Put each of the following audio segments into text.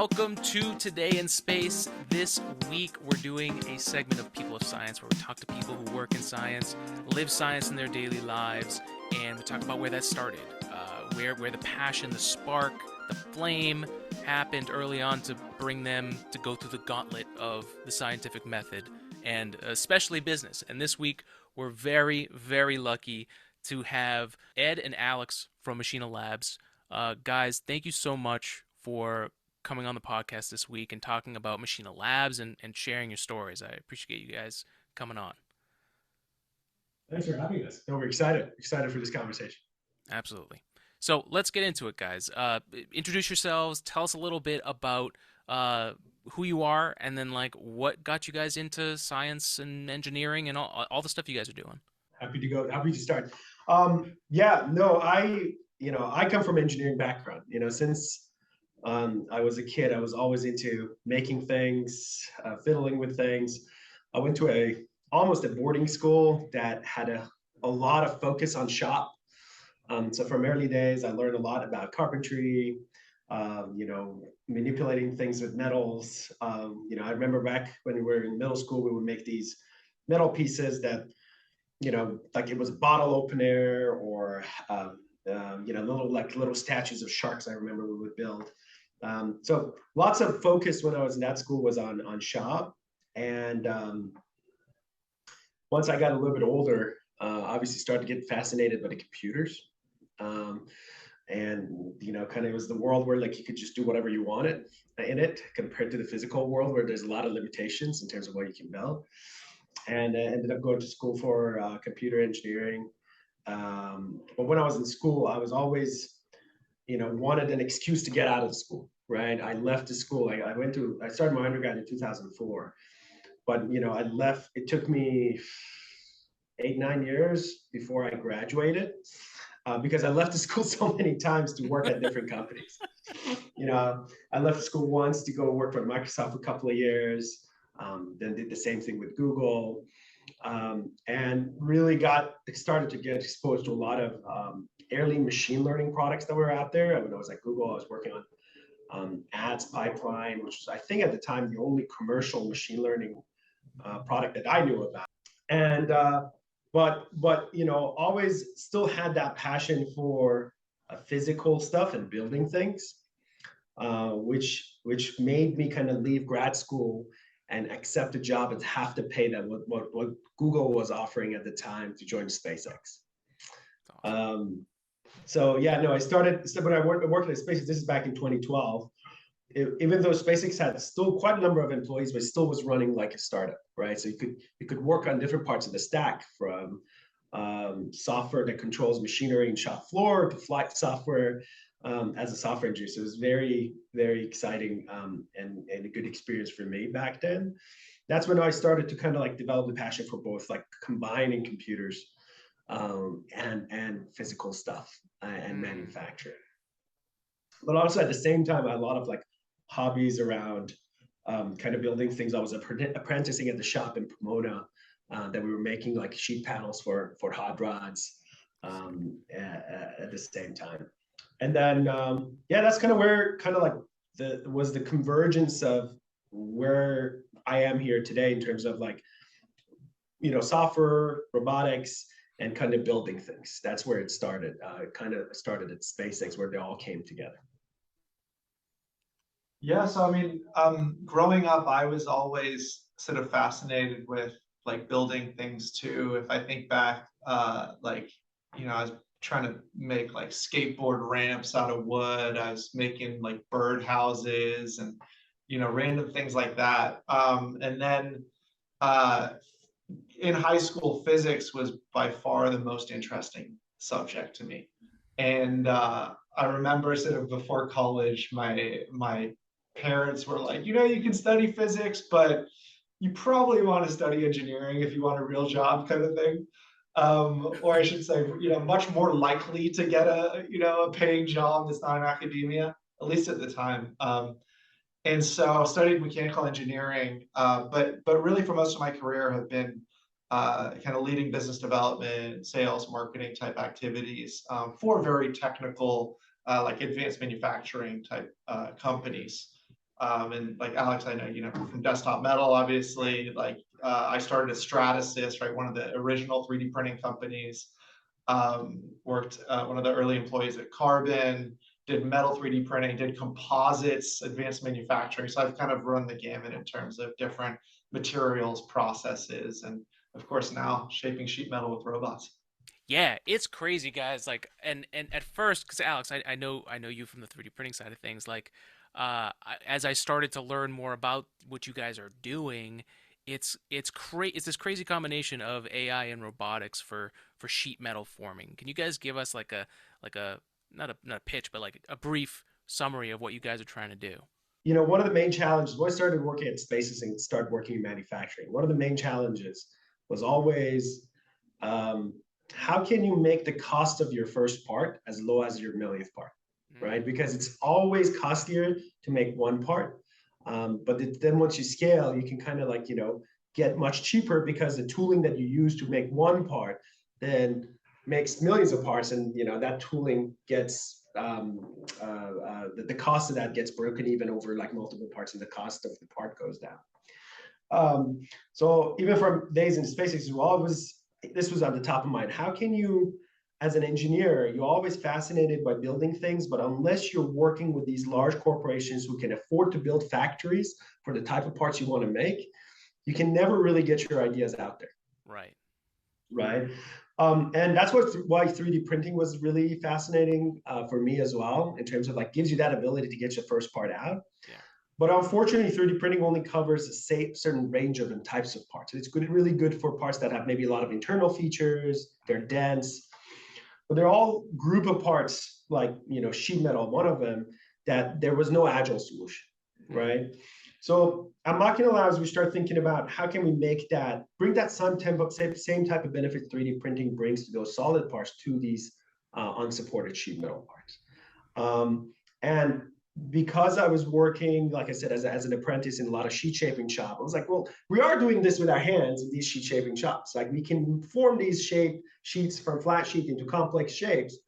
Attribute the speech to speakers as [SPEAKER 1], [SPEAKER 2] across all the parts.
[SPEAKER 1] welcome to Today in Space. This week we're doing a segment of People of Science where we talk to people who work in science, live science in their daily lives, and we talk about where that started, where the passion, the spark, the flame happened early on to bring them to go through the gauntlet of the scientific method, and especially business. And this week we're very, very lucky to have Ed and Alex from Machina Labs. Guys, thank you so much for coming on the podcast this week and talking about Machina Labs and sharing your stories. I appreciate you guys coming on.
[SPEAKER 2] Thanks for having us. No, we're excited for this conversation.
[SPEAKER 1] Absolutely. So let's get into it, guys. Introduce yourselves. Tell us a little bit about who you are, and then like what got you guys into science and engineering and all the stuff you guys are doing.
[SPEAKER 2] Happy to go. Happy to start. I come from engineering background. Since I was a kid, I was always into making things, fiddling with things. I went to almost a boarding school that had a lot of focus on shop. So from early days, I learned a lot about carpentry, manipulating things with metals. I remember back when we were in middle school, we would make these metal pieces that, like it was a bottle opener or, little statues of sharks. I remember we would build. So lots of focus when I was in that school was on shop. And once I got a little bit older, obviously started to get fascinated by the computers. Kind of was the world where like you could just do whatever you wanted in it compared to the physical world where there's a lot of limitations in terms of what you can build. And ended up going to school for computer engineering. But when I was in school, I was always, wanted an excuse to get out of school, right? I left the school. I started my undergrad in 2004, but I left. It took me 8-9 years before I graduated because I left the school so many times to work at different companies. I left the school once to go work for Microsoft for a couple of years, then did the same thing with Google. And really started to get exposed to a lot of early machine learning products that were out there. When I was at Google, I was working on ads pipeline, which was, I think at the time, the only commercial machine learning product that I knew about. And but always still had that passion for physical stuff and building things, which made me kind of leave grad school and accept a job and have to pay that what Google was offering at the time to join SpaceX. Awesome. I started when I worked at SpaceX. This is back in 2012. Even though SpaceX had still quite a number of employees, but still was running like a startup, right? So you could work on different parts of the stack, from software that controls machinery and shop floor to flight software. As a software engineer. So it was very, very exciting and a good experience for me back then. That's when I started to kind of like develop the passion for both like combining computers and physical stuff and manufacturing. But also at the same time, I had a lot of like hobbies around kind of building things. I was apprenticing at the shop in Pomona that we were making like sheet panels for hot rods at the same time. And then, that's kind of where was the convergence of where I am here today in terms of like, software, robotics, and kind of building things. That's where it started. It kind of started at SpaceX, where they all came together.
[SPEAKER 3] Yeah, so I mean, growing up, I was always sort of fascinated with like building things too. If I think back, I was trying to make like skateboard ramps out of wood. I was making like bird houses and, random things like that. And then in high school, physics was by far the most interesting subject to me. And I remember sort of before college, my parents were like, you can study physics, but you probably want to study engineering if you want a real job, kind of thing. Or I should say, much more likely to get a paying job that's not in academia, at least at the time. And so I studied mechanical engineering, but really for most of my career have been kind of leading business development, sales, marketing type activities for very technical, like advanced manufacturing type companies. And like Alex, I know, you know, from Desktop Metal, obviously, like I started at Stratasys, right? One of the original 3D printing companies. Worked one of the early employees at Carbon, did metal 3D printing, did composites, advanced manufacturing. So I've kind of run the gamut in terms of different materials, processes, and of course now shaping sheet metal with robots.
[SPEAKER 1] Yeah, it's crazy, guys. Like, and at first, because Alex, I know you from the 3D printing side of things. Like, as I started to learn more about what you guys are doing, it's this crazy combination of AI and robotics for sheet metal forming. Can you guys give us like a not a pitch, but like a brief summary of what you guys are trying to do?
[SPEAKER 2] You know, one of the main challenges when I started working at Spaces and started working in manufacturing, one of the main challenges was always um, how can you make the cost of your first part as low as your millionth part, right? Because it's always costlier to make one part. Then once you scale, you can kind of like, you know, get much cheaper because the tooling that you use to make one part then makes millions of parts. And, you know, that tooling gets, the cost of that gets broken even over like multiple parts and the cost of the part goes down. So even from days in SpaceX as well, this was at the top of mind. How can you, as an engineer, you're always fascinated by building things, but unless you're working with these large corporations who can afford to build factories for the type of parts you want to make, you can never really get your ideas out there.
[SPEAKER 1] Right.
[SPEAKER 2] Right. And that's why 3D printing was really fascinating for me as well, in terms of like gives you that ability to get your first part out.
[SPEAKER 1] Yeah.
[SPEAKER 2] But unfortunately, 3D printing only covers a certain range of and types of parts. It's good, really good for parts that have maybe a lot of internal features, they're dense, but they're all group of parts, like, you know, sheet metal, one of them, that there was no agile solution, right? So at Machina Labs, we start thinking about how can we make that, bring that same type of benefits 3D printing brings to those solid parts to these unsupported sheet metal parts. And because I was working, like I said, as an apprentice in a lot of sheet shaping shop, I was like, well, we are doing this with our hands in these sheet shaping shops. Like we can form these sheets from flat sheet into complex shapes,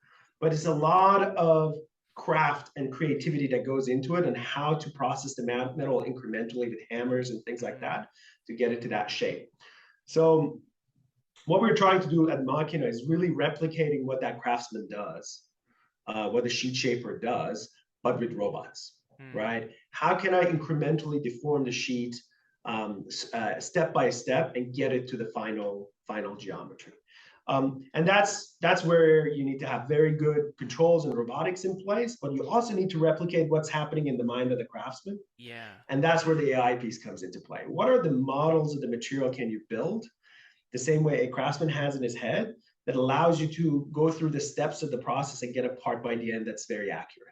[SPEAKER 2] but it's a lot of craft and creativity that goes into it and how to process the metal incrementally with hammers and things like that to get it to that shape. So what we're trying to do at Machina is really replicating what that craftsman does, what the sheet shaper does, but with robots, right? How can I incrementally deform the sheet step by step and get it to the final geometry? And that's where you need to have very good controls and robotics in place, but you also need to replicate what's happening in the mind of the craftsman.
[SPEAKER 1] Yeah.
[SPEAKER 2] And that's where the AI piece comes into play. What are the models of the material can you build the same way a craftsman has in his head that allows you to go through the steps of the process and get a part by the end that's very accurate?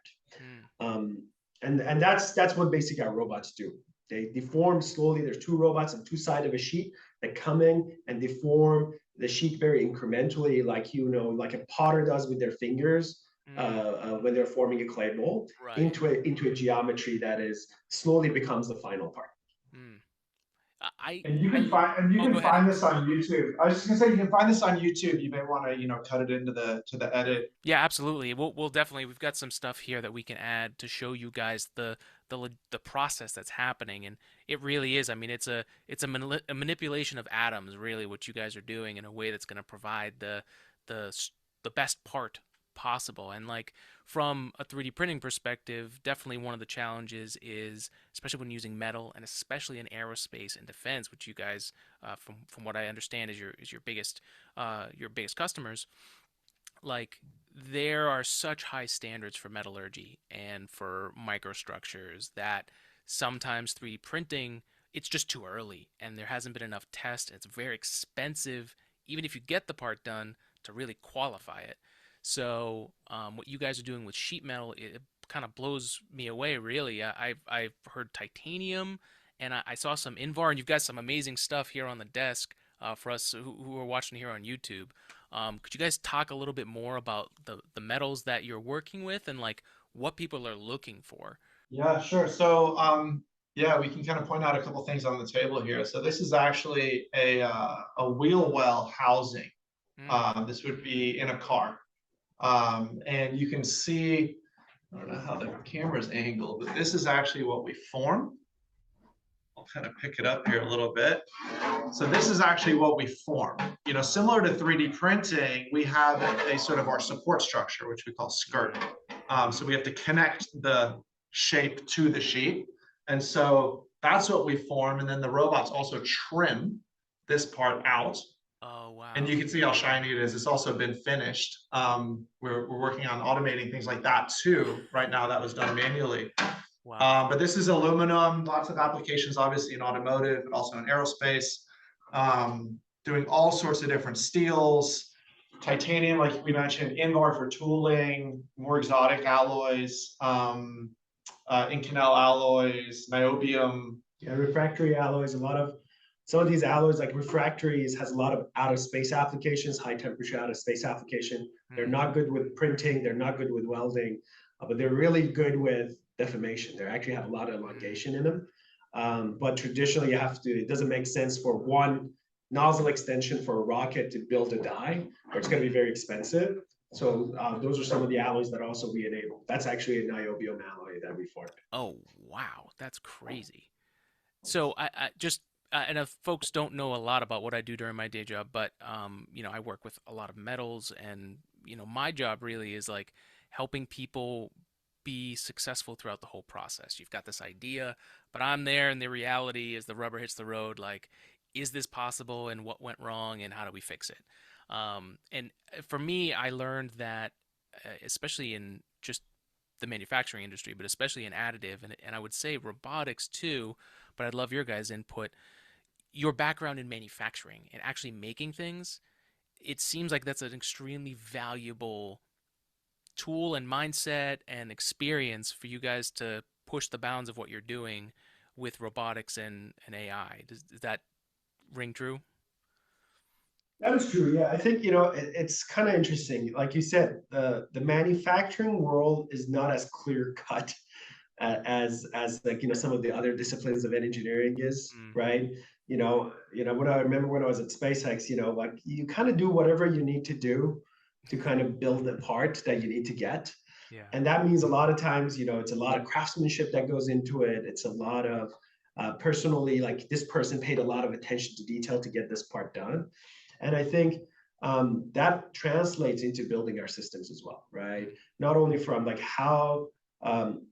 [SPEAKER 2] And that's what basically our robots do. They deform slowly. There's two robots on two sides of a sheet that come in and deform the sheet very incrementally, like, you know, like a potter does with their fingers when they're forming a clay mold,
[SPEAKER 1] Right.
[SPEAKER 2] into a geometry that is slowly becomes the final part.
[SPEAKER 3] And you can find this on YouTube. I was just gonna say you can find this on YouTube. You may want to, you know, cut it into the edit.
[SPEAKER 1] Yeah, absolutely. We'll definitely, we've got some stuff here that we can add to show you guys the process that's happening, and it really is. I mean, it's a manipulation of atoms, really, what you guys are doing in a way that's going to provide the best part possible. And like from a 3D printing perspective, definitely one of the challenges is, especially when using metal, and especially in aerospace and defense, which you guys, from what I understand, is your biggest customers. Like there are such high standards for metallurgy and for microstructures that sometimes 3D printing, it's just too early and there hasn't been enough tests. It's very expensive, even if you get the part done, to really qualify it. So what you guys are doing with sheet metal, it kind of blows me away, really. I've heard titanium, and I saw some INVAR, and you've got some amazing stuff here on the desk for us who are watching here on YouTube. Could you guys talk a little bit more about the metals that you're working with and like what people are looking for?
[SPEAKER 3] Yeah, sure. So yeah, we can kind of point out a couple things on the table here. So this is actually a wheel well housing. This would be in a car. And you can see I don't know how the camera's angled, but this is actually what we form. I'll kind of pick it up here a little bit. So this is actually what we form. You know, similar to 3D printing, we have a sort of our support structure, which we call skirt. So we have to connect the shape to the sheet. And so that's what we form. And then the robots also trim this part out.
[SPEAKER 1] Oh, wow.
[SPEAKER 3] And you can see how shiny it is. It's also been finished. We're working on automating things like that too. Right now, that was done manually.
[SPEAKER 1] Wow.
[SPEAKER 3] But this is aluminum, lots of applications, obviously in automotive, but also in aerospace, doing all sorts of different steels, titanium, like we mentioned, INVAR for tooling, more exotic alloys, Inconel alloys, niobium.
[SPEAKER 2] Yeah, refractory alloys, some of these alloys like refractories has a lot of out of space applications, high temperature out of space application. They're not good with printing, they're not good with welding, but they're really good with deformation. They actually have a lot of elongation in them. But traditionally it doesn't make sense for one nozzle extension for a rocket to build a die, or it's going to be very expensive. So those are some of the alloys that also we enable. That's actually a niobium alloy that we formed.
[SPEAKER 1] Oh, wow. That's crazy. So I just and if folks don't know a lot about what I do during my day job, but you know, I work with a lot of metals, and you know, my job really is like helping people be successful throughout the whole process. You've got this idea, but I'm there, and the reality is the rubber hits the road. Like, is this possible, and what went wrong, and how do we fix it? And for me, I learned that, especially in just the manufacturing industry, but especially in additive, and I would say robotics too, but I'd love your guys' input. Your background in manufacturing and actually making things, it seems like that's an extremely valuable tool and mindset and experience for you guys to push the bounds of what you're doing with robotics and AI. Does that ring true?
[SPEAKER 2] That is true. Yeah, I think it's kind of interesting. Like you said, the manufacturing world is not as clear cut as like some of the other disciplines of engineering is,
[SPEAKER 1] Mm,
[SPEAKER 2] right? When I remember when I was at SpaceX, like you kind of do whatever you need to do to kind of build the part that you need to get.
[SPEAKER 1] yeah.
[SPEAKER 2] And that means a lot of times, it's a lot of craftsmanship that goes into it. It's a lot of personally, like this person paid a lot of attention to detail to get this part done. And I think that translates into building our systems as well, right? Not only from like um,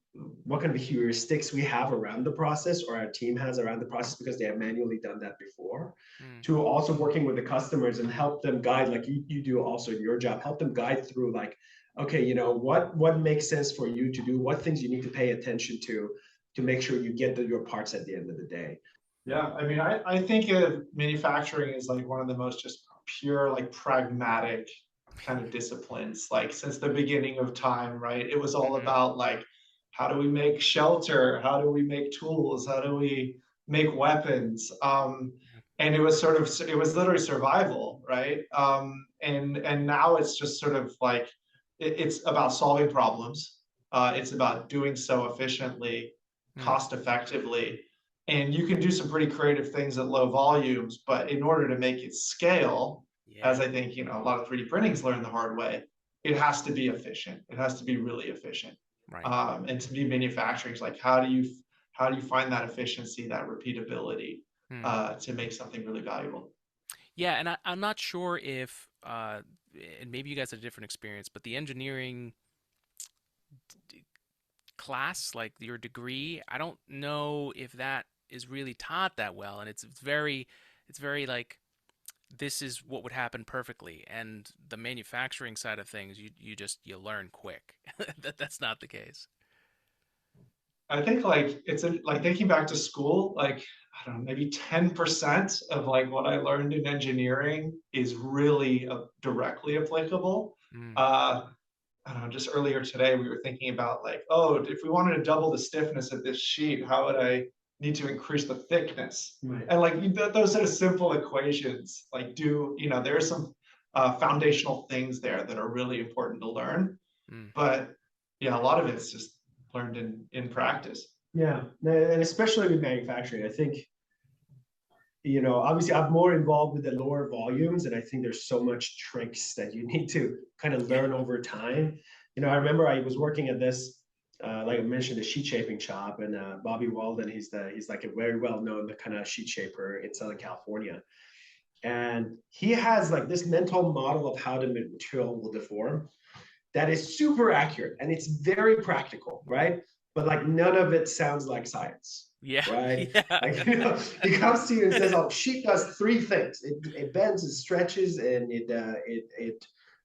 [SPEAKER 2] what kind of heuristics we have around the process or our team has around the process because they have manually done that before,
[SPEAKER 1] Mm,
[SPEAKER 2] to also working with the customers and help them guide, like you do also in your job, help them guide through like, okay, what makes sense for you to do, what things you need to pay attention to make sure you get your parts at the end of the day.
[SPEAKER 3] Yeah, I mean, I think of manufacturing is like one of the most just pure, like pragmatic kind of disciplines. Like since the beginning of time, right? It was all
[SPEAKER 1] hmm
[SPEAKER 3] about like, how do we make shelter? How do we make tools? How do we make weapons? And it was it was literally survival, right? And now it's just sort of like, it's about solving problems. It's about doing so efficiently,
[SPEAKER 1] mm,
[SPEAKER 3] cost effectively, and you can do some pretty creative things at low volumes, but in order to make it scale, as
[SPEAKER 1] yeah.
[SPEAKER 3] I think a lot of 3D printing's learned the hard way, it has to be efficient. It has to be really efficient.
[SPEAKER 1] Right.
[SPEAKER 3] And to me, manufacturing is like, how do you find that efficiency, that repeatability,
[SPEAKER 1] Mm.
[SPEAKER 3] to make something really valuable?
[SPEAKER 1] Yeah, and I'm not sure if, and maybe you guys had a different experience, but the engineering class, like your degree, I don't know if that is really taught that well, and it's very like this is what would happen perfectly, and the manufacturing side of things, you learn quick that's not the case.
[SPEAKER 3] I think like like thinking back to school, like I don't know, maybe 10% of like what I learned in engineering is really directly applicable.
[SPEAKER 1] Mm,
[SPEAKER 3] Uh, I don't know, just earlier today we were thinking about like, oh, if we wanted to double the stiffness of this sheet, how would I need to increase the thickness?
[SPEAKER 2] Right.
[SPEAKER 3] And like those sort of simple equations, like there are some foundational things there that are really important to learn.
[SPEAKER 1] mm,
[SPEAKER 3] But yeah, a lot of it's just learned in practice.
[SPEAKER 2] Yeah, and especially with manufacturing, I think, obviously I'm more involved with the lower volumes, and I think there's so much tricks that you need to kind of
[SPEAKER 1] yeah.
[SPEAKER 2] learn over time. I remember I was working at this like I mentioned, the sheet shaping shop, and Bobby Walden, he's like a very well known kind of sheet shaper in Southern California, and he has like this mental model of how the material will deform that is super accurate and it's very practical, right? But like none of it sounds like science,
[SPEAKER 1] Yeah.
[SPEAKER 2] right?
[SPEAKER 1] Yeah.
[SPEAKER 2] Like he comes to you and says, "Oh, sheet does three things: it bends, it stretches, and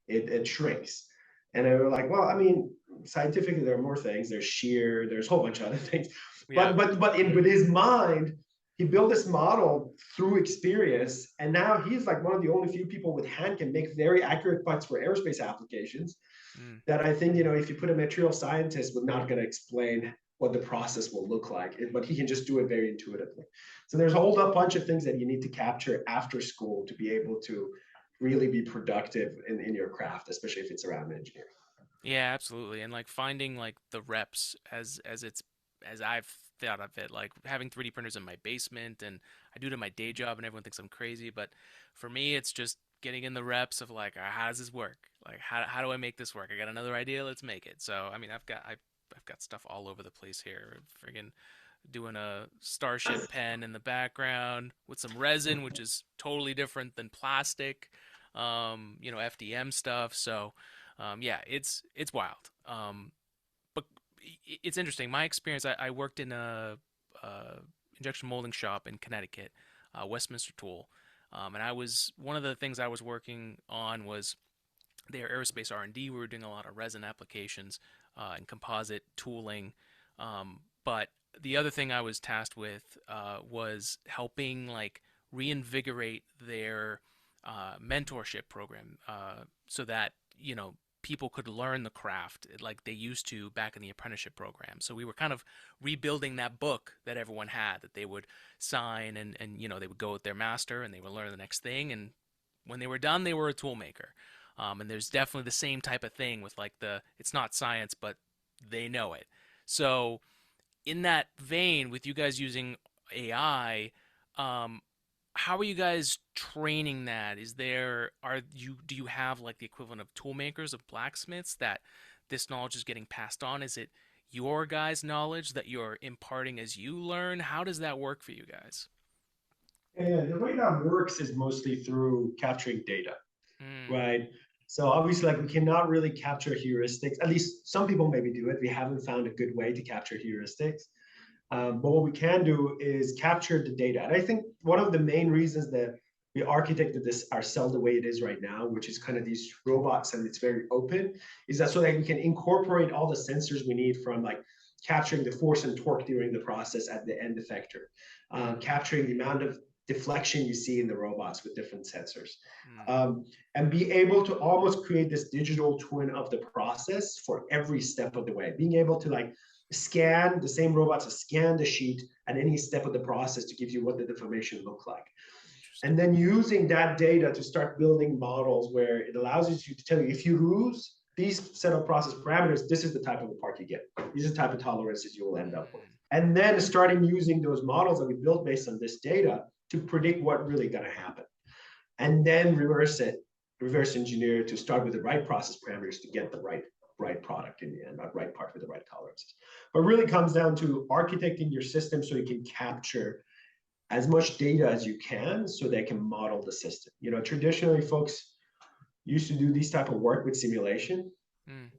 [SPEAKER 2] it shrinks." And I were like, "Well, I mean, scientifically, there are more things. There's shear. There's a whole bunch of other things."
[SPEAKER 1] Yeah.
[SPEAKER 2] But with his mind, he built this model through experience, and now he's like one of the only few people with hand can make very accurate parts for aerospace applications
[SPEAKER 1] Mm.
[SPEAKER 2] that I think, you know, if you put a material scientist, we're not going to explain what the process will look like, but he can just do it very intuitively. So there's a whole bunch of things that you need to capture after school to be able to really be productive in your craft, especially if it's around engineering.
[SPEAKER 1] Yeah, absolutely. And like finding like the reps as I've thought of it, like having 3D printers in my basement, and I do it in my day job and everyone thinks I'm crazy, but for me it's just getting in the reps of like, how does this work? Like how do I make this work? I got another idea, let's make it. So I mean I've got stuff all over the place here. Friggin' doing a Starship pen in the background with some resin, which is totally different than plastic. FDM stuff. So, yeah, it's wild. But it's interesting. My experience, I worked in a injection molding shop in Connecticut, Westminster Tool, and I was one of the things I was working on was their aerospace R&D. We were doing a lot of resin applications and composite tooling, but the other thing I was tasked with was helping like reinvigorate their mentorship program so that people could learn the craft like they used to back in the apprenticeship program. So we were kind of rebuilding that book that everyone had that they would sign and they would go with their master and they would learn the next thing, and when they were done they were a tool maker. And there's definitely the same type of thing with like it's not science but they know it. So in that vein, with you guys using AI, um, how are you guys training that? Do you have like the equivalent of tool makers, of blacksmiths, that this knowledge is getting passed on? Is it your guys' knowledge that you're imparting as you learn? How does that work for you guys?
[SPEAKER 2] And the way that works is mostly through capturing data,
[SPEAKER 1] Mm,
[SPEAKER 2] right? So obviously, like we cannot really capture heuristics. At least some people maybe do it. We haven't found a good way to capture heuristics. But what we can do is capture the data. And I think one of the main reasons that we architected this our cell the way it is right now, which is kind of these robots and it's very open, is that so that we can incorporate all the sensors we need from like capturing the force and torque during the process at the end effector,
[SPEAKER 1] mm,
[SPEAKER 2] capturing the amount of deflection you see in the robots with different sensors,
[SPEAKER 1] mm.
[SPEAKER 2] and be able to almost create this digital twin of the process for every step of the way, being able to like scan the same robots to scan the sheet at any step of the process to give you what the deformation look like.
[SPEAKER 1] Interesting.
[SPEAKER 2] And then using that data to start building models where it allows you to tell you if you lose these set of process parameters, this is the type of a part you get. These are the type of tolerances you will end up with.
[SPEAKER 1] Mm,
[SPEAKER 2] And then starting using those models that we built based on this data to predict what really going to happen. And then reverse engineer to start with the right process parameters to get the right product in the end, not right part with the right tolerances. But really comes down to architecting your system so you can capture as much data as you can so they can model the system. You know, traditionally folks used to do these type of work with simulation,
[SPEAKER 1] mm.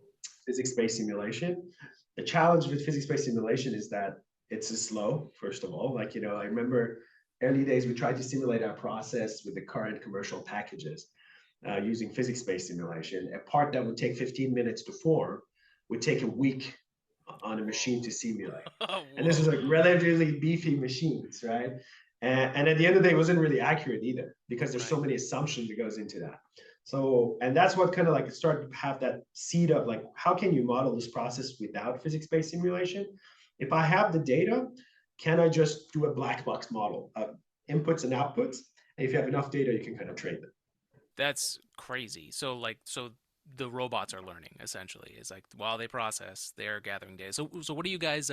[SPEAKER 2] physics-based simulation. The challenge with physics-based simulation is that it's slow, first of all. Like, you know, I remember early days, we tried to simulate our process with the current commercial packages using physics-based simulation. A part that would take 15 minutes to form would take a week on a machine to simulate. And this was
[SPEAKER 1] Whoa.
[SPEAKER 2] like relatively beefy machines, right? And at the end of the day, it wasn't really accurate either because there's so
[SPEAKER 1] Right.
[SPEAKER 2] many assumptions that goes into that. So, and that's what kind of like started to have that seed of like, how can you model this process without physics-based simulation? If I have the data, can I just do a black box model of inputs and outputs? And if you have enough data, you can kind of trade them.
[SPEAKER 1] That's crazy. So the robots are learning essentially. It's like while they process, they're gathering data. So what do you guys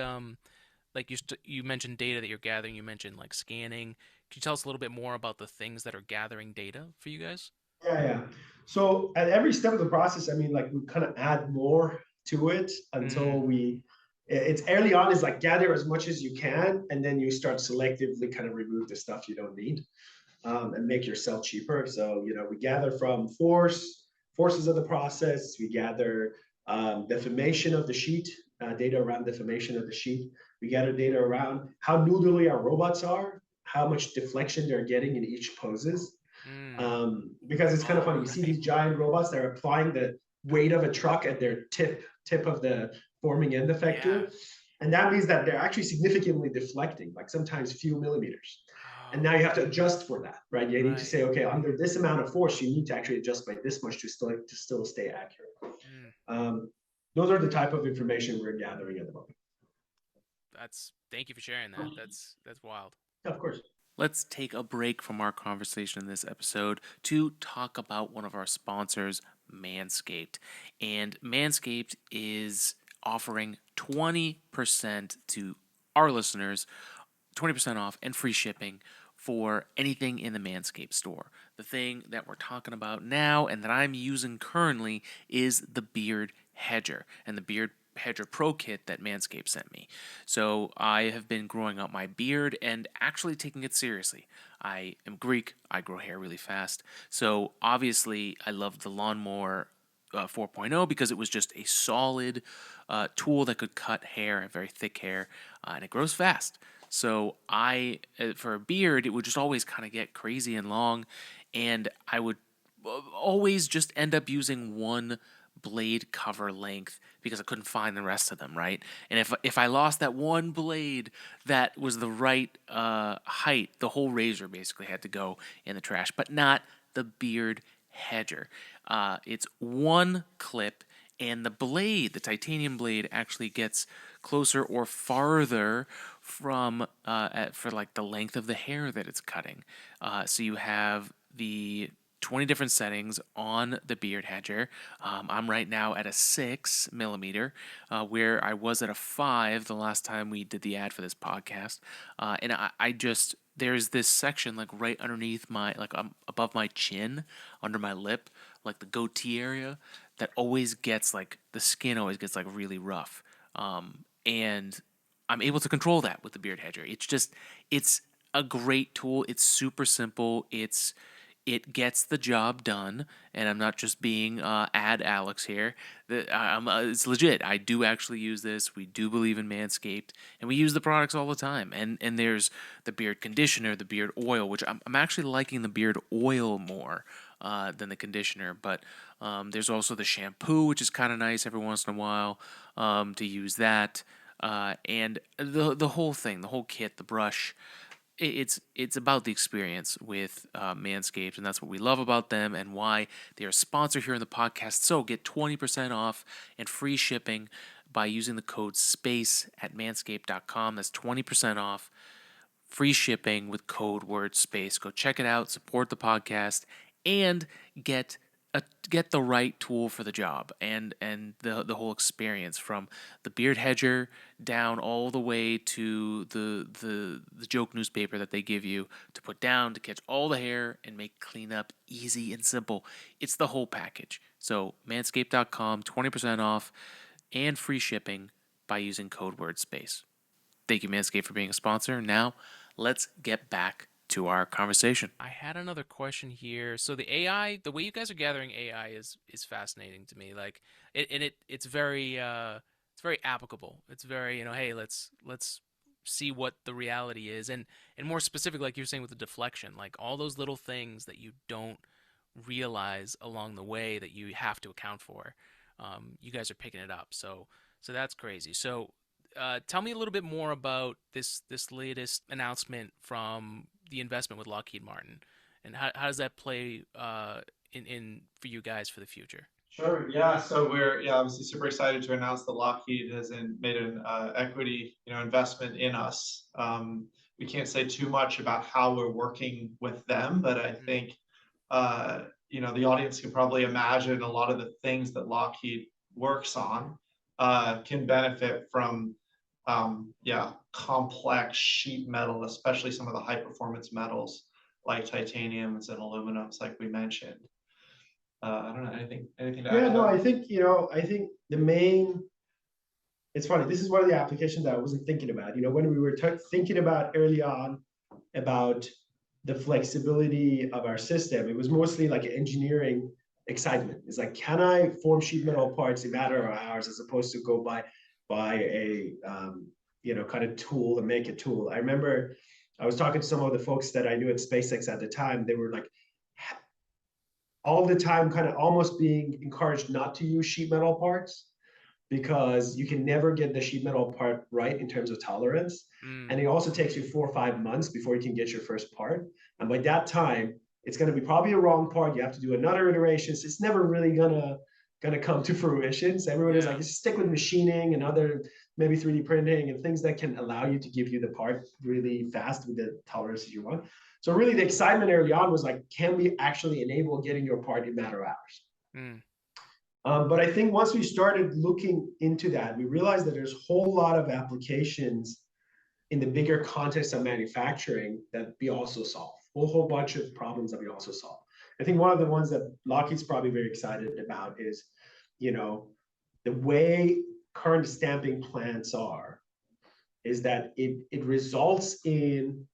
[SPEAKER 1] like you mentioned data that you're gathering, you mentioned like scanning. Could you tell us a little bit more about the things that are gathering data for you guys?
[SPEAKER 2] Yeah. So at every step of the process, I mean, like we kind of add more to it until
[SPEAKER 1] Mm,
[SPEAKER 2] we it's early on is like gather as much as you can, and then you start selectively kind of remove the stuff you don't need, and make your cell cheaper. So, we gather from forces of the process. We gather deformation of the sheet, data around deformation of the sheet. We gather data around how noodly our robots are, how much deflection they're getting in each poses. Because it's kind of funny. You see these giant robots, they're applying the weight of a truck at their tip of the forming end effector.
[SPEAKER 1] Yeah.
[SPEAKER 2] And that means that they're actually significantly deflecting, like sometimes few millimeters. And
[SPEAKER 1] Oh,
[SPEAKER 2] now you have to adjust for that, right? You need to say,
[SPEAKER 1] right.
[SPEAKER 2] okay, under this amount of force, you need to actually adjust by this much to still stay accurate.
[SPEAKER 1] Mm,
[SPEAKER 2] Those are the type of information we're gathering at the moment.
[SPEAKER 1] thank you for sharing that. That's wild.
[SPEAKER 2] Of course.
[SPEAKER 1] Let's take a break from our conversation in this episode to talk about one of our sponsors, Manscaped. And Manscaped is offering 20% to our listeners, 20% off and free shipping for anything in the Manscaped store. The thing that we're talking about now and that I'm using currently is the Beard Hedger and the Beard Hedger Pro Kit that Manscaped sent me. So I have been growing out my beard and actually taking it seriously. I am Greek, I grow hair really fast. So obviously I love the Lawnmower 4.0 because it was just a solid tool that could cut hair, very thick hair, and it grows fast. So for a beard, it would just always kind of get crazy and long, and I would always just end up using one blade cover length because I couldn't find the rest of them, right? And if I lost that one blade that was the right height, the whole razor basically had to go in the trash, but not the Beard Hedger. It's one clip, and the blade, the titanium blade, actually gets closer or farther from for like the length of the hair that it's cutting. So you have the 20 different settings on the Beard Hedger. I'm right now at a 6 millimeter, where I was at a 5 the last time we did the ad for this podcast. And I just, there's this section like right underneath my, like above my chin, under my lip, like the goatee area, that always gets like, the skin always gets like really rough. And I'm able to control that with the Beard Hedger. It's a great tool. It's super simple. It gets the job done, and I'm not just being ad Alex here. It's legit. I do actually use this. We do believe in Manscaped, and we use the products all the time. And there's the beard conditioner, the beard oil, which I'm actually liking the beard oil more than the conditioner. But there's also the shampoo, which is kind of nice every once in a while to use that. And the whole thing, the whole kit, the brush. It's about the experience with Manscaped, and that's what we love about them and why they are a sponsor here in the podcast. So get 20% off and free shipping by using the code SPACE at manscaped.com. That's 20% off, free shipping with code word SPACE. Go check it out, support the podcast, and get the right tool for the job and the whole experience, from the Beard Hedger down all the way to the joke newspaper that they give you to put down to catch all the hair and make cleanup easy and simple. It's the whole package. So manscaped.com, 20% off and free shipping by using code word SPACE. Thank you, Manscaped, for being a sponsor. Now let's get back to our conversation. I had another question here. So the AI, the way you guys are gathering AI is fascinating to me. Like it's very applicable. It's very, hey, let's see what the reality is, and more specific, like you're saying with the deflection, like all those little things that you don't realize along the way that you have to account for. You guys are picking it up, so that's crazy. So tell me a little bit more about this latest announcement from the investment with Lockheed Martin, and how does that play in for you guys for the future?
[SPEAKER 3] Sure. Yeah. So we're obviously super excited to announce that Lockheed has made an equity investment in us. We can't say too much about how we're working with them, but I think the audience can probably imagine a lot of the things that Lockheed works on can benefit from complex sheet metal, especially some of the high performance metals like titaniums and aluminums, like we mentioned. I don't know, anything to add?
[SPEAKER 2] Yeah, no, I think the main it's funny. This is one of the applications that I wasn't thinking about. When we were thinking about early on about the flexibility of our system, it was mostly like engineering excitement. It's like, can I form sheet metal parts in a matter of hours as opposed to go buy a kind of tool and make a tool. I remember I was talking to some of the folks that I knew at SpaceX at the time. They were like all the time kind of almost being encouraged not to use sheet metal parts because you can never get the sheet metal part right in terms of tolerance.
[SPEAKER 1] Mm,
[SPEAKER 2] And it also takes you 4 or 5 months before you can get your first part. And by that time, it's going to be probably a wrong part. You have to do another iteration. So it's never really gonna come to fruition. So everyone is
[SPEAKER 1] yeah.
[SPEAKER 2] like, just stick with machining and other maybe 3D printing and things that can allow you to give you the part really fast with the tolerances you want. So really the excitement early on was like, can we actually enable getting your part in a matter of hours?
[SPEAKER 1] Mm,
[SPEAKER 2] But I think once we started looking into that, we realized that there's a whole lot of applications in the bigger context of manufacturing that we also solve. A whole bunch of problems that we also solve. I think one of the ones that Lockheed's probably very excited about is, the way current stamping plants are, is that it results in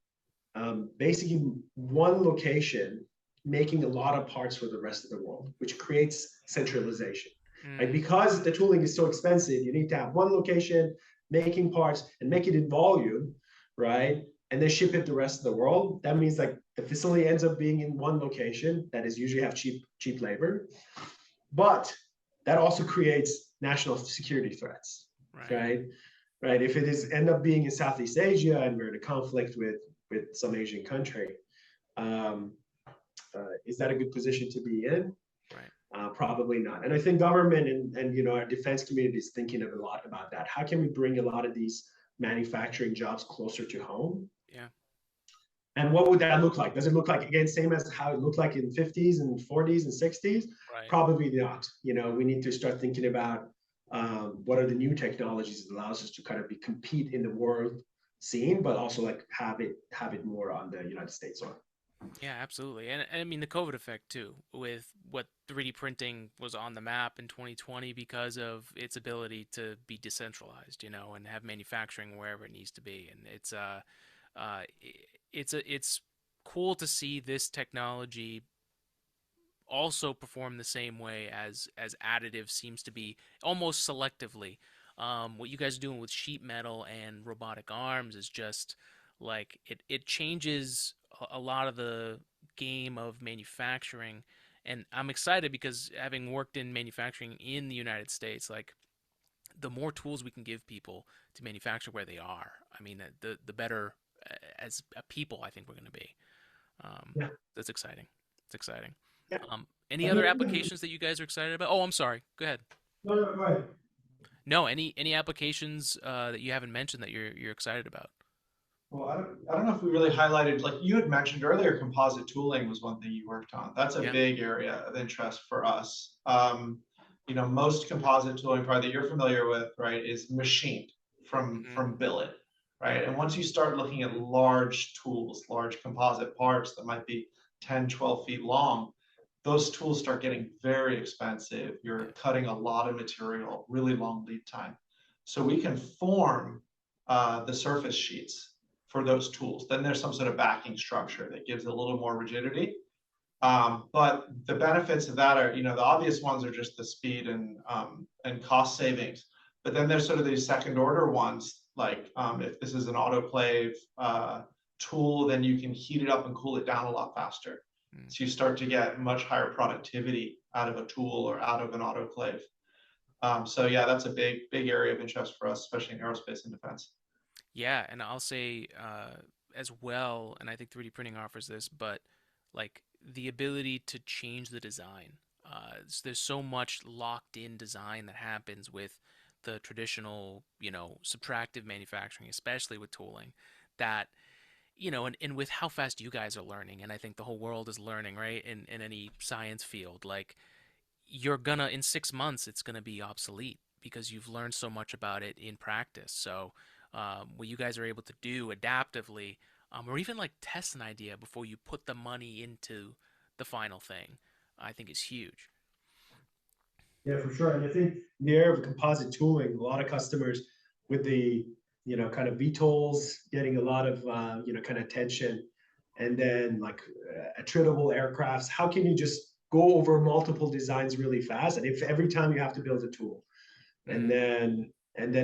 [SPEAKER 2] basically one location making a lot of parts for the rest of the world, which creates centralization. Right?
[SPEAKER 1] mm,
[SPEAKER 2] Because the tooling is so expensive, you need to have one location making parts and make it in volume, right? And then ship it to the rest of the world. That means like the facility ends up being in one location that is usually have cheap labor, but that also creates national security threats,
[SPEAKER 1] right.
[SPEAKER 2] right? Right. If it is end up being in Southeast Asia and we're in a conflict with some Asian country, um, is that a good position to be in?
[SPEAKER 1] Right.
[SPEAKER 2] Probably not. And I think government and our defense community is thinking a lot about that. How can we bring a lot of these manufacturing jobs closer to home?
[SPEAKER 1] Yeah.
[SPEAKER 2] And what would that look like? Does it look like, again, same as how it looked like in 50s and 40s and 60s?
[SPEAKER 1] Right.
[SPEAKER 2] Probably not. We need to start thinking about what are the new technologies that allows us to kind of compete in the world scene, but also like have it more on the United States soil.
[SPEAKER 1] Yeah, absolutely. And I mean the COVID effect too, with what 3D printing was on the map in 2020 because of its ability to be decentralized, and have manufacturing wherever it needs to be. And uh, it's cool to see this technology also perform the same way as additive seems to be almost selectively. What you guys are doing with sheet metal and robotic arms is just like it changes a lot of the game of manufacturing, and I'm excited because having worked in manufacturing in the United States, like the more tools we can give people to manufacture where they are, I mean, the better as a people I think we're going to be. Um,
[SPEAKER 2] Yeah.
[SPEAKER 1] that's exciting. It's exciting.
[SPEAKER 2] Yeah.
[SPEAKER 1] Any
[SPEAKER 2] I
[SPEAKER 1] other
[SPEAKER 2] think
[SPEAKER 1] applications that you guys are excited about? Oh, I'm sorry. Go ahead.
[SPEAKER 2] no, no, go ahead.
[SPEAKER 1] No, any applications that you haven't mentioned that you're excited about?
[SPEAKER 3] Well, I don't know if we really highlighted, like you had mentioned earlier, composite tooling was one thing you worked on. That's a
[SPEAKER 1] Yeah.
[SPEAKER 3] big area of interest for us. Most composite tooling probably that you're familiar with, right, is machined
[SPEAKER 1] Hmm.
[SPEAKER 3] from billet,
[SPEAKER 1] Yeah.
[SPEAKER 3] right? And once you start looking at large tools, large composite parts that might be 10, 12 feet long, those tools start getting very expensive.
[SPEAKER 1] Yeah.
[SPEAKER 3] You're cutting a lot of material, really long lead time. So we can form the surface sheets for those tools. Then there's some sort of backing structure that gives a little more rigidity. But the benefits of that are, the obvious ones are just the speed and cost savings. But then there's sort of these second order ones, like if this is an autoclave tool, then you can heat it up and cool it down a lot faster.
[SPEAKER 1] Mm.
[SPEAKER 3] So you start to get much higher productivity out of a tool or out of an autoclave. So yeah, that's a big area of interest for us, especially in aerospace and defense.
[SPEAKER 1] Yeah, and I'll say as well, and I think 3D printing offers this, but like the ability to change the design. There's so much locked in design that happens with the traditional, subtractive manufacturing, especially with tooling, that and with how fast you guys are learning, and I think the whole world is learning, right? In any science field, like you're gonna in 6 months it's gonna be obsolete because you've learned so much about it in practice. So what you guys are able to do adaptively, or even like test an idea before you put the money into the final thing, I think is huge.
[SPEAKER 2] Yeah, for sure. And I think in the area of composite tooling, a lot of customers with the, kind of VTOLs getting a lot of, kind of attention. And then like attritable aircrafts, how can you just go over multiple designs really fast? And if every time you have to build a tool, and then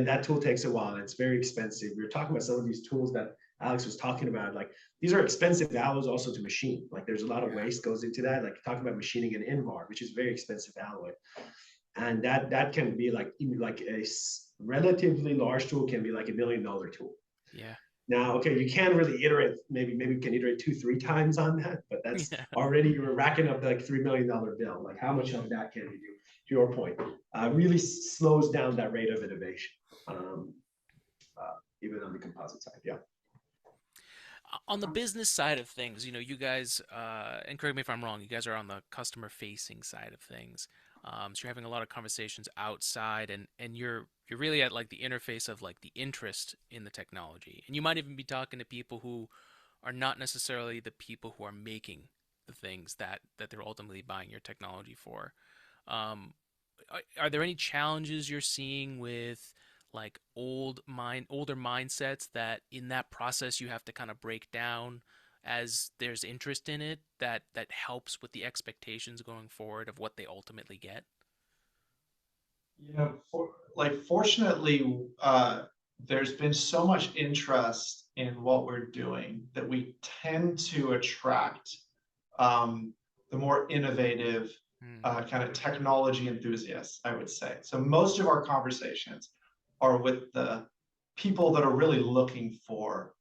[SPEAKER 2] that tool takes a while and it's very expensive. We were talking about some of these tools that Alex was talking about. Like these are expensive alloys also to machine. Like there's a lot of waste goes into that. Like talking about machining an INVAR, which is very expensive alloy, and that can be like a relatively large tool can be like $1 million tool.
[SPEAKER 1] Yeah.
[SPEAKER 2] Now, okay, you can't really iterate. Maybe we can iterate 2-3 times on that, but that's
[SPEAKER 1] Yeah.
[SPEAKER 2] already you're racking up like $3 million bill. Like how much of that can you do? To your point, really slows down that rate of innovation, even on the composite side. Yeah.
[SPEAKER 1] On the business side of things, you guys, and correct me if I'm wrong, you guys are on the customer facing side of things. So you're having a lot of conversations outside, and you're really at like the interface of like the interest in the technology. And you might even be talking to people who are not necessarily the people who are making the things that they're ultimately buying your technology for. Um, are there any challenges you're seeing with like older mindsets that in that process you have to kind of break down as there's interest in it that helps with the expectations going forward of what they ultimately get?
[SPEAKER 3] Fortunately, there's been so much interest in what we're doing that we tend to attract the more innovative kind of technology enthusiasts, I would say. So most of our conversations are with the people that are really looking for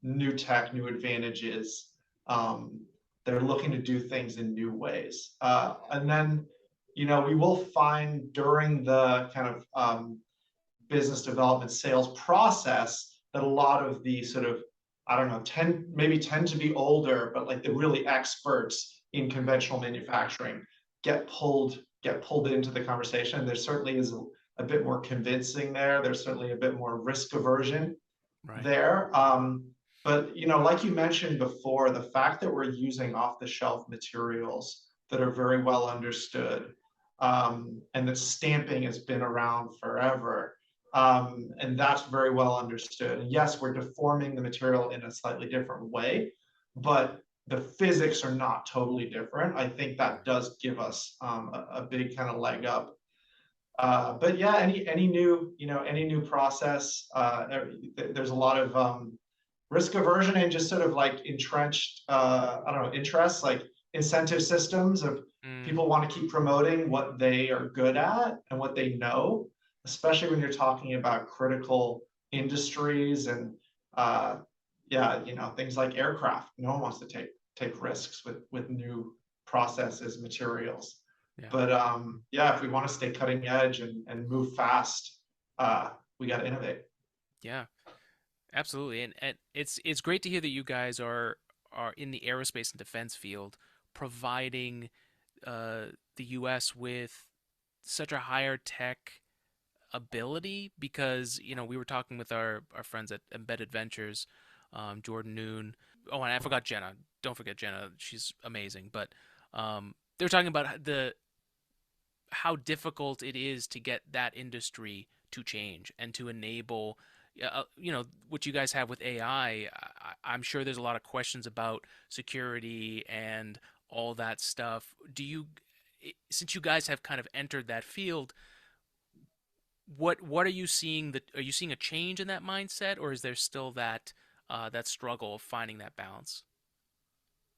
[SPEAKER 3] new tech, new advantages. They're looking to do things in new ways. And then, we will find during the kind of business development sales process that a lot of the sort of, I don't know, tend to be older, but like the really experts in conventional manufacturing get pulled into the conversation. There certainly is a bit more convincing there. There's certainly a bit more risk aversion there. But like you mentioned before, the fact that we're using off-the-shelf materials that are very well understood, and that stamping has been around forever, and that's very well understood. And yes, we're deforming the material in a slightly different way, but the physics are not totally different. I think that does give us a big kind of leg up. But yeah, any new process, there's a lot of risk aversion and just sort of like entrenched, I don't know, interests, like incentive systems of people want to keep promoting what they are good at and what they know, especially when you're talking about critical industries and things like aircraft. No one wants to take risks with new processes, materials.
[SPEAKER 1] Yeah.
[SPEAKER 3] But if we want to stay cutting edge and move fast, we got to innovate.
[SPEAKER 1] Yeah, absolutely. And it's great to hear that you guys are in the aerospace and defense field, providing the U.S. with such a higher tech ability, because we were talking with our friends at Embedded Ventures, Jordan Noon. Oh, and I forgot Jenna. Don't forget Jenna. She's amazing. But they were talking about how difficult it is to get that industry to change and to enable, what you guys have with AI. I'm sure there's a lot of questions about security and all that stuff. Since you guys have kind of entered that field, what are you seeing? Are you seeing a change in that mindset, or is there still that struggle of finding that balance?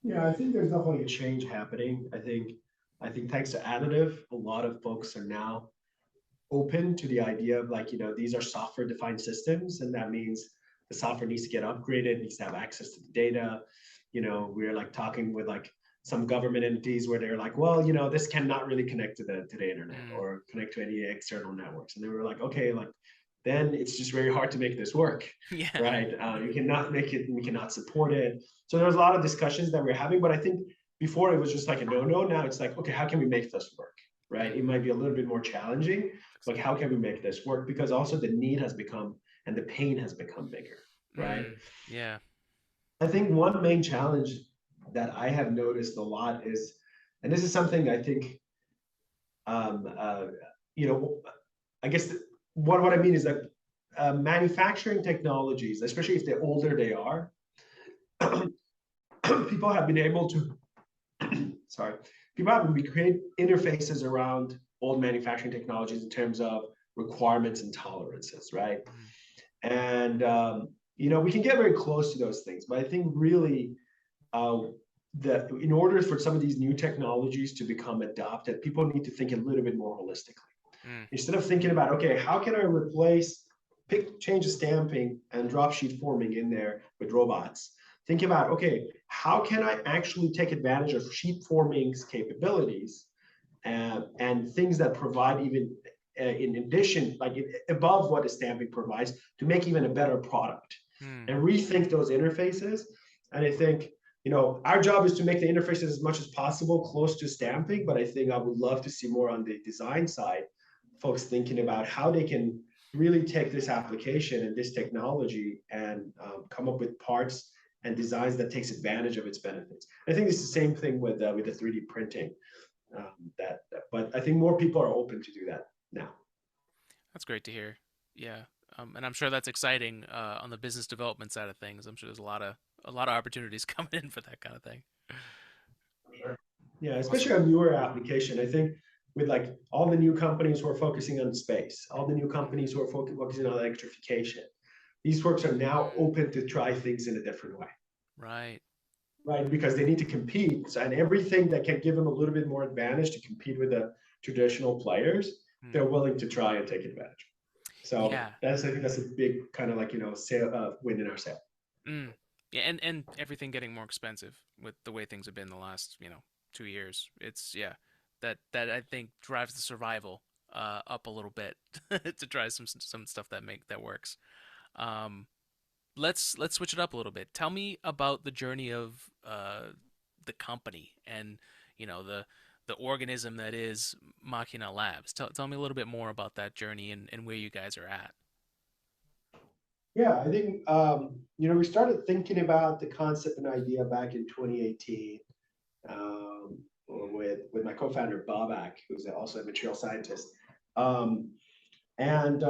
[SPEAKER 2] Yeah, I think there's definitely a change happening. I think thanks to additive, a lot of folks are now open to the idea of like, these are software defined systems, and that means the software needs to get upgraded, needs to have access to the data. We're like talking with like some government entities where they're like, well, this cannot really connect to the internet or connect to any external networks. And they were like, okay, like then it's just very hard to make this work.
[SPEAKER 1] Yeah.
[SPEAKER 2] Right. You cannot make it, we cannot support it. So there's a lot of discussions that we're having, but I think before it was just like a no. Now it's like, okay, how can we make this work? Right. It might be a little bit more challenging. Like, how can we make this work? Because also the need has become and the pain has become bigger. Right.
[SPEAKER 1] Yeah.
[SPEAKER 2] I think one main challenge that I have noticed a lot is, and this is something I think um, uh, you know, I guess what I mean is that manufacturing technologies, especially if the older they are, people have been able to, sorry, people have been create interfaces around old manufacturing technologies in terms of requirements and tolerances, right?
[SPEAKER 1] Mhm.
[SPEAKER 2] And we can get very close to those things, but I think really uh, that in order for some of these new technologies to become adopted, people need to think a little bit more holistically.
[SPEAKER 1] Mm.
[SPEAKER 2] Instead of thinking about, okay, how can I replace, change the stamping and drop sheet forming in there with robots? Think about, okay, how can I actually take advantage of sheet forming's capabilities and things that provide even in addition, like above what a stamping provides, to make even a better product
[SPEAKER 1] Mm.
[SPEAKER 2] and rethink those interfaces. And I think, our job is to make the interfaces as much as possible close to stamping, but I think I would love to see more on the design side, folks thinking about how they can really take this application and this technology and come up with parts and designs that takes advantage of its benefits. I think it's the same thing with the 3D printing. But I think more people are open to do that now.
[SPEAKER 1] That's great to hear. Yeah. And I'm sure that's exciting on the business development side of things. I'm sure there's a lot of opportunities coming in for that kind of thing.
[SPEAKER 2] Sure. Yeah,
[SPEAKER 1] Awesome.
[SPEAKER 2] especially on newer application. I think with like all the new companies who are focusing on space, all the new companies who are focusing on electrification, these folks are now
[SPEAKER 1] Mm.
[SPEAKER 2] open to try things in a different way,
[SPEAKER 1] Right.
[SPEAKER 2] right? Because they need to compete, and everything that can give them a little bit more advantage to compete with the traditional players,
[SPEAKER 1] Mm.
[SPEAKER 2] they're willing to try and take advantage. So
[SPEAKER 1] Yeah.
[SPEAKER 2] I think that's a big kind of like sale win in our sale.
[SPEAKER 1] Mm. Yeah, and everything getting more expensive with the way things have been the last, 2 years. It's yeah, that I think drives the survival up a little bit to try some stuff that works. Um, let's switch it up a little bit. Tell me about the journey of the company and the organism that is Machina Labs. Tell me a little bit more about that journey and where you guys are at.
[SPEAKER 2] Yeah, I think we started thinking about the concept and idea back in 2018 with my co-founder Babak, who's also a material scientist. Um, and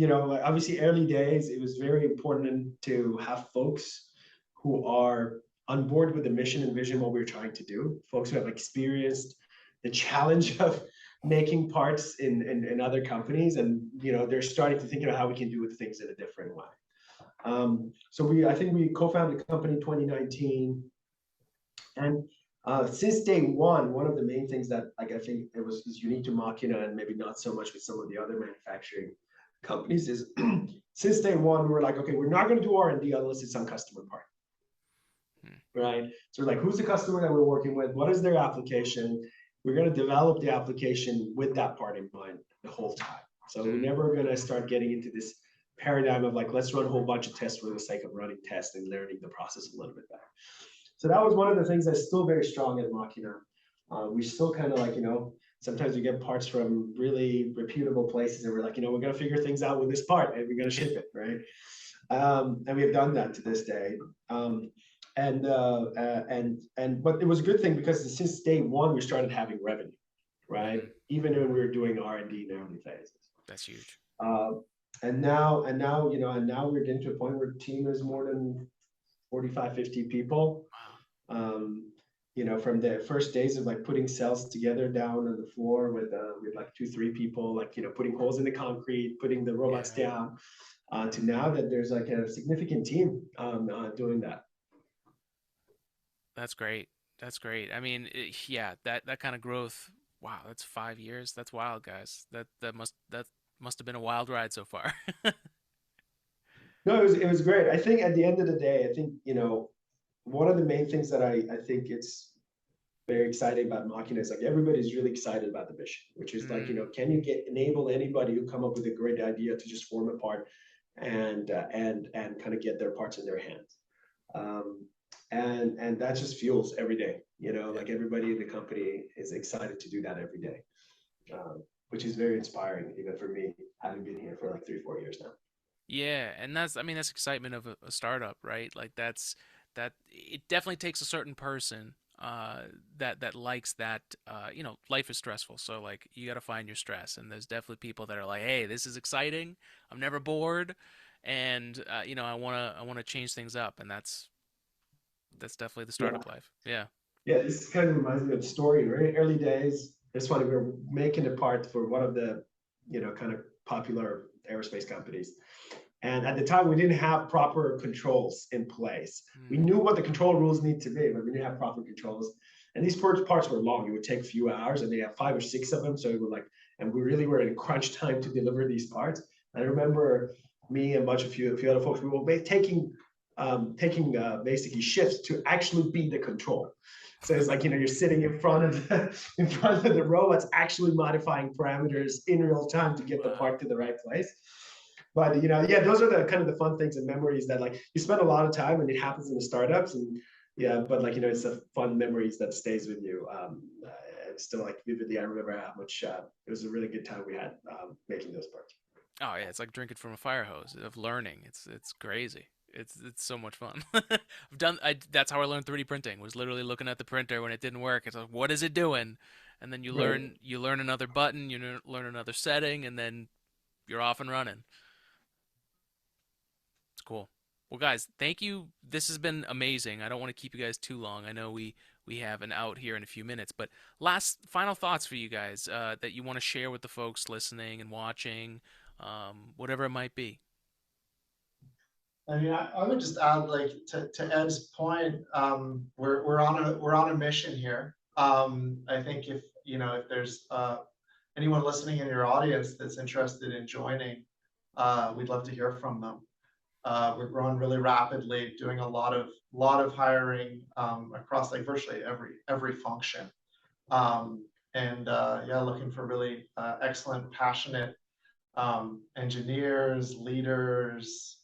[SPEAKER 2] obviously early days, it was very important to have folks who are on board with the mission and vision, what we're trying to do, folks who have experienced the challenge of making parts in other companies, and they're starting to think about how we can do things in a different way. I think we co-founded the company in 2019, and since day one of the main things that like I think is unique to Machina and maybe not so much with some of the other manufacturing companies is since day one we're like, okay, we're not going to do R&D unless it's on customer part,
[SPEAKER 1] Hmm.
[SPEAKER 2] right? So we're like, who's the customer that we're working with? What is their application? We're going to develop the application with that part in mind the whole time. So we're
[SPEAKER 1] Hmm.
[SPEAKER 2] never going to start getting into this paradigm of like, let's run a whole bunch of tests for the sake of running tests and learning the process a little bit better. So that was one of the things that's still very strong at Machina. We still kind of like, sometimes we get parts from really reputable places and we're like, we're going to figure things out with this part and we're going to ship it, right? And we have done that to this day. But it was a good thing because since day one, we started having revenue, right?
[SPEAKER 1] Hmm.
[SPEAKER 2] Even when we were doing R&D in the early phases.
[SPEAKER 1] That's huge.
[SPEAKER 2] Uh, and now we're getting to a point where the team is more than 45, 50 people.
[SPEAKER 1] Wow.
[SPEAKER 2] um, from the first days of like putting cells together down on the floor with like 2, 3 people, like, putting holes in the concrete, putting the robots
[SPEAKER 1] Yeah.
[SPEAKER 2] down, to now that there's like a significant team doing that.
[SPEAKER 1] That's great. That's great. I mean, yeah, that kind of growth. Wow, that's 5 years. That's wild, guys. That must have been a wild ride so far.
[SPEAKER 2] No, it was great. I think at the end of the day, I think, one of the main things that I think it's very exciting about Machina is like everybody's really excited about the mission, which is like,
[SPEAKER 1] Mm.
[SPEAKER 2] can you enable anybody who come up with a great idea to just form a part and kind of get their parts in their hands. And that just fuels every day,
[SPEAKER 1] Yeah.
[SPEAKER 2] like everybody in the company is excited to do that every day, which is very inspiring, even for me, having been here for like 3, 4 years now.
[SPEAKER 1] Yeah, and I mean, that's excitement of a startup, right? Like that it definitely takes a certain person that likes that. You know, life is stressful, so like you got to find your stress. And there's definitely people that are like, hey, this is exciting. I'm never bored, and you know, I wanna change things up, and that's definitely the
[SPEAKER 2] Yeah.
[SPEAKER 1] startup life. Yeah.
[SPEAKER 2] Yeah, this kind of reminds me of a story. Very early days. This one we were making a part for one of the, kind of popular aerospace companies. And at the time, we didn't have proper controls in place. We
[SPEAKER 1] Mm.
[SPEAKER 2] knew what the control rules need to be, but we didn't have proper controls. And these parts were long. It would take a few hours, and they have 5 or 6 of them. So it would like, and we really were in crunch time to deliver these parts. And I remember me and a bunch of few other folks, we were taking basically shifts to actually be the control. So it's like, you're sitting in front of in front of the robots, actually modifying parameters in real time to get the
[SPEAKER 1] Wow.
[SPEAKER 2] part to the right place. But yeah, those are the kind of the fun things and memories that like you spend a lot of time, and it happens in the startups. And yeah, but like it's the fun memories that stays with you. Still like vividly, I remember how much it was a really good time we had making those parts.
[SPEAKER 1] Oh yeah, it's like drinking from a fire hose of learning. It's crazy. It's so much fun. I've done. That's how I learned 3D printing. Was literally looking at the printer when it didn't work. It's like, what is it doing? And then
[SPEAKER 2] Right.
[SPEAKER 1] you learn another button, learn another setting, and then you're off and running. It's cool. Well, guys, thank you. This has been amazing. I don't want to keep you guys too long. I know we have an out here in a few minutes, but last final thoughts for you guys that you want to share with the folks listening and watching, whatever it might be.
[SPEAKER 3] I mean, I would just add, like, to Ed's point, we're on a mission here. I think if there's anyone listening in your audience that's interested in joining, we'd love to hear from them. We're growing really rapidly, doing a lot of hiring across like virtually every function, and yeah, looking for really excellent, passionate engineers, leaders,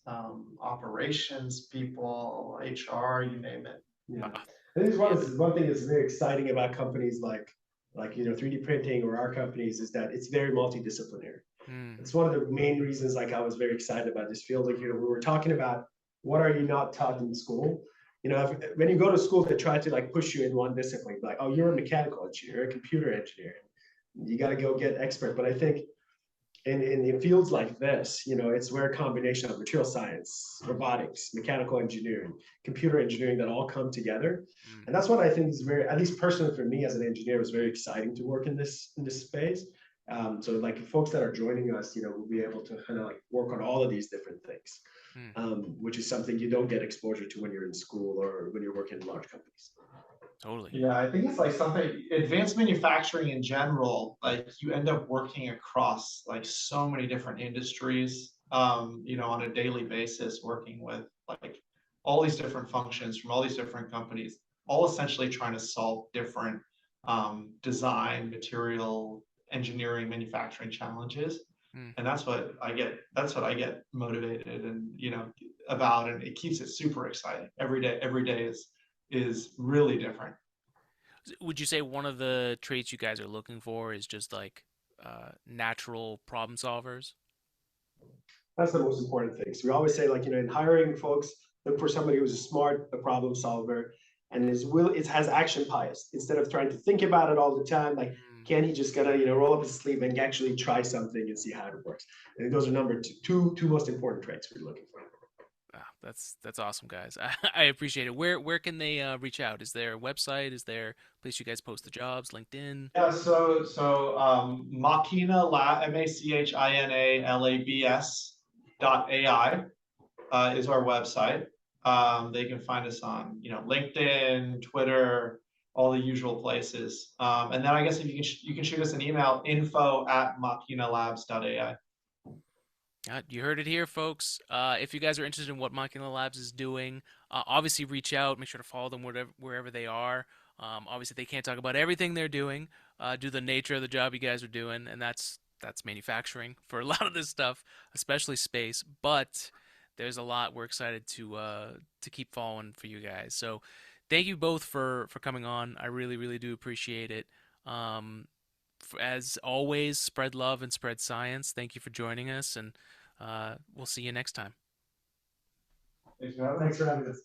[SPEAKER 3] operations people, HR, you name it.
[SPEAKER 2] Yeah.
[SPEAKER 1] Ah,
[SPEAKER 2] I think
[SPEAKER 1] yeah.
[SPEAKER 2] one thing that's very exciting about companies like 3D printing or our companies is that it's very multidisciplinary.
[SPEAKER 1] Mm,
[SPEAKER 2] It's one of the main reasons like I was very excited about this field. Like, we were talking about what are you not taught in school? When you go to school, they try to like push you in one discipline, like, oh, you're a mechanical engineer, a computer engineer. You got to go get expert. But I think in fields like this, it's where a combination of material science, robotics, mechanical engineering, computer engineering that all come together.
[SPEAKER 1] mm.
[SPEAKER 2] And that's what I think is very, at least personally for me as an engineer, was very exciting to work in this space. So like folks that are joining us, will be able to kind of like work on all of these different things,
[SPEAKER 1] Mm,
[SPEAKER 2] which is something you don't get exposure to when you're in school or when you're working in large companies.
[SPEAKER 1] totally.
[SPEAKER 3] Yeah, I think it's like something advanced manufacturing in general, like you end up working across like so many different industries, on a daily basis, working with like all these different functions from all these different companies, all essentially trying to solve different design, material, engineering, manufacturing challenges.
[SPEAKER 1] Mm.
[SPEAKER 3] And that's what I get motivated and about, and it keeps it super exciting. Every day is really different.
[SPEAKER 1] Would you say one of the traits you guys are looking for is just like natural problem solvers?
[SPEAKER 2] That's the most important thing. So we always say, like, in hiring folks, look for somebody who's a smart, a problem solver, and it has action bias. Instead of trying to think about it all the time, like,
[SPEAKER 1] Mm.
[SPEAKER 2] can he just gonna, roll up his sleeve and actually try something and see how it works? And those are number two most important traits we're looking for.
[SPEAKER 1] Ah, that's awesome, guys. I appreciate it. Where can they reach out? Is there a website? Is there a place you guys post the jobs? LinkedIn?
[SPEAKER 3] Yeah, so Machina Lab, MACHINALABS is our website. They can find us on LinkedIn, Twitter, all the usual places. And then I guess if you can shoot us an email, info@machinalabs.ai.
[SPEAKER 1] You heard it here, folks. If you guys are interested in what Machina Labs is doing, obviously reach out. Make sure to follow them wherever they are. Obviously, they can't talk about everything they're doing due to the nature of the job you guys are doing, and that's manufacturing for a lot of this stuff, especially space. But there's a lot we're excited to keep following for you guys. So, thank you both for coming on. I really really do appreciate it. Um, as always, spread love and spread science. Thank you for joining us, and we'll see you next time.
[SPEAKER 3] Thanks for having us.
[SPEAKER 2] Thanks for having us.